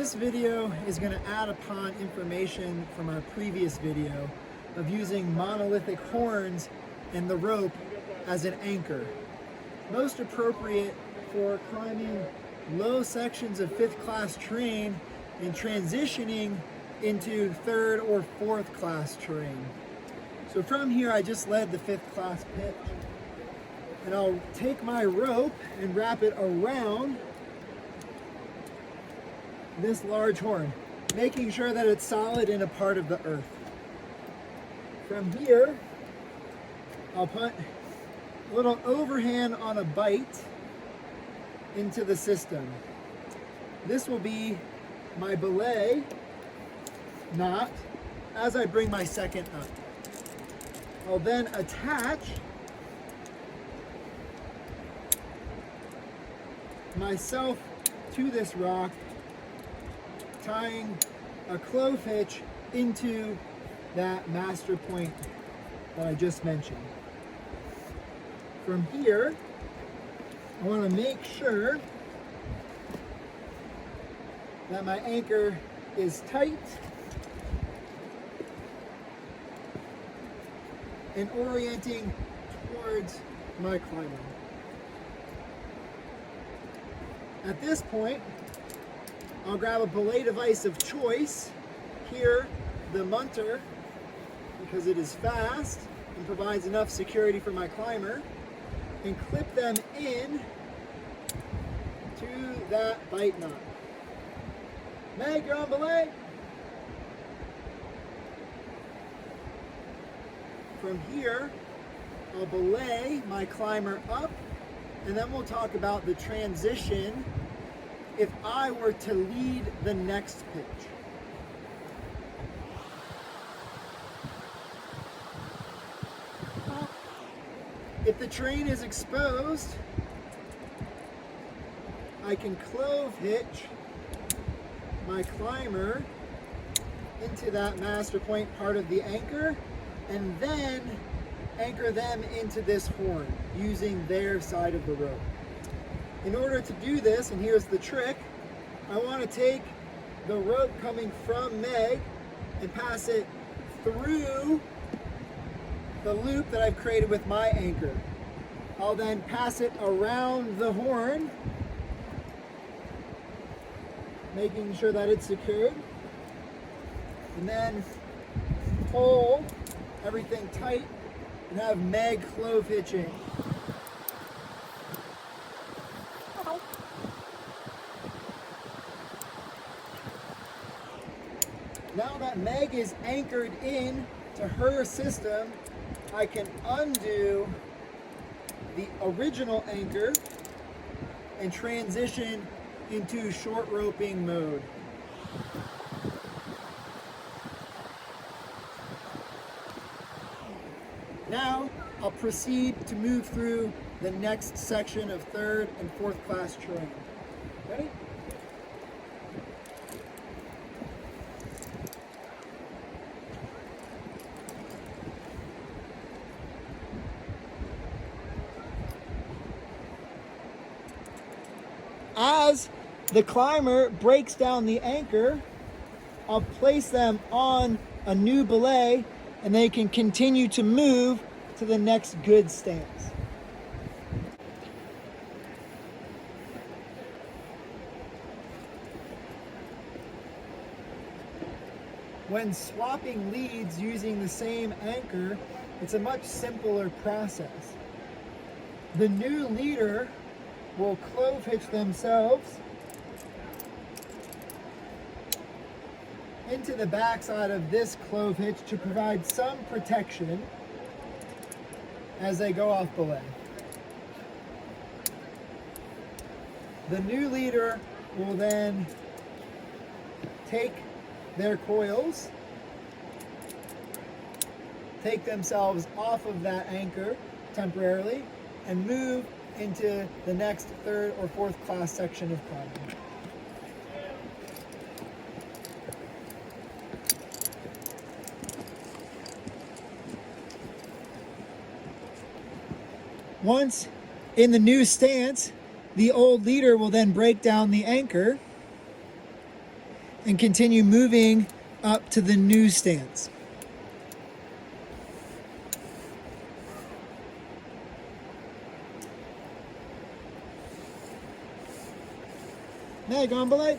This video is going to add upon information from our previous video of using monolithic horns and the rope as an anchor. Most appropriate for climbing low sections of 5th class terrain and transitioning into 3rd or 4th class terrain. So from here I just led the 5th class pitch, and I'll take my rope and wrap it around this large horn, making sure that it's solid in a part of the earth. From here, I'll put a little overhand on a bite into the system. This will be my belay knot as I bring my second up. I'll then attach myself to this rock, tying a clove hitch into that master point that I just mentioned. From here, I want to make sure that my anchor is tight and orienting towards my climber. At this point, I'll grab a belay device of choice, here the munter, because it is fast and provides enough security for my climber, and clip them in to that bite knot. Meg, you're on belay. From here, I'll belay my climber up, and then we'll talk about the transition if I were to lead the next pitch. If the terrain is exposed, I can clove hitch my climber into that master point part of the anchor, and then anchor them into this horn using their side of the rope. In order to do this, and here's the trick, I want to take the rope coming from Meg and pass it through the loop that I've created with my anchor. I'll then pass it around the horn, making sure that it's secured, and then pull everything tight and have Meg clove hitching. Now that Meg is anchored in to her system, I can undo the original anchor and transition into short roping mode. Now I'll proceed to move through the next section of 3rd and 4th class terrain. Ready? As the climber breaks down the anchor, I'll place them on a new belay, and they can continue to move to the next good stance. When swapping leads using the same anchor, it's a much simpler process. The new leader will clove hitch themselves into the backside of this clove hitch to provide some protection as they go off belay. The new leader will then take their coils, take themselves off of that anchor temporarily, and move into the next 3rd or 4th class section of climbing. Once in the new stance, the old leader will then break down the anchor and continue moving up to the new stance. Now, go on belay.